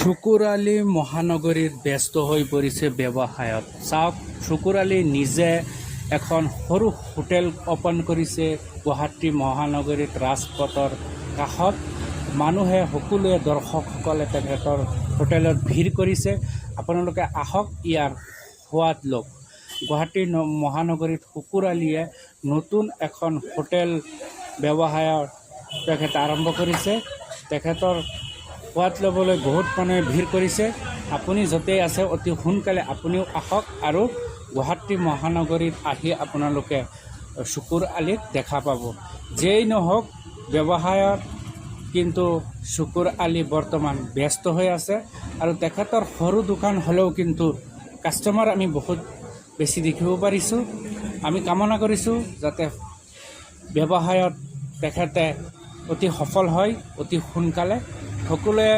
শুকুৰ আলী মহানগৰীত ব্যস্ত হৈ পৰিছে ব্যৱসায়ত। চাওক, শুকুৰ আলী নিজে এখন সৰু হোটেল অ'পন কৰিছে গুৱাহাটী মহানগৰীত ৰাজপথৰ কাষত। মানুহে সকলোৱে দৰ্শকসকলে তেখেতৰ হোটেলত ভিৰ কৰিছে। আপোনালোকে আহক, ইয়াৰ সোৱাদ লওক। গুৱাহাটী মহানগৰীত শুকুৰ আলীয়ে নতুন এখন হোটেল ব্যৱসায়ৰ তেখেতে আৰম্ভ কৰিছে। তেখেতৰ সোৱাদ ল'বলৈ বহুত মানুহে ভিৰ কৰিছে। আপুনি য'তেই আছে অতি সোনকালে আপুনিও আহক আৰু গুৱাহাটী মহানগৰীত আহি আপোনালোকে শুকুৰ আলীক দেখা পাব। যেই নহওক, ব্যৱসায়ত কিন্তু শুকুৰ আলী বৰ্তমান ব্যস্ত হৈ আছে আৰু তেখেতৰ সৰু দোকান হ'লেও কিন্তু কাষ্টমাৰ আমি বহুত বেছি দেখিব পাৰিছোঁ। আমি কামনা কৰিছোঁ যাতে ব্যৱসায়ত তেখেতে অতি সফল হয় অতি সোনকালে। সকলোৱে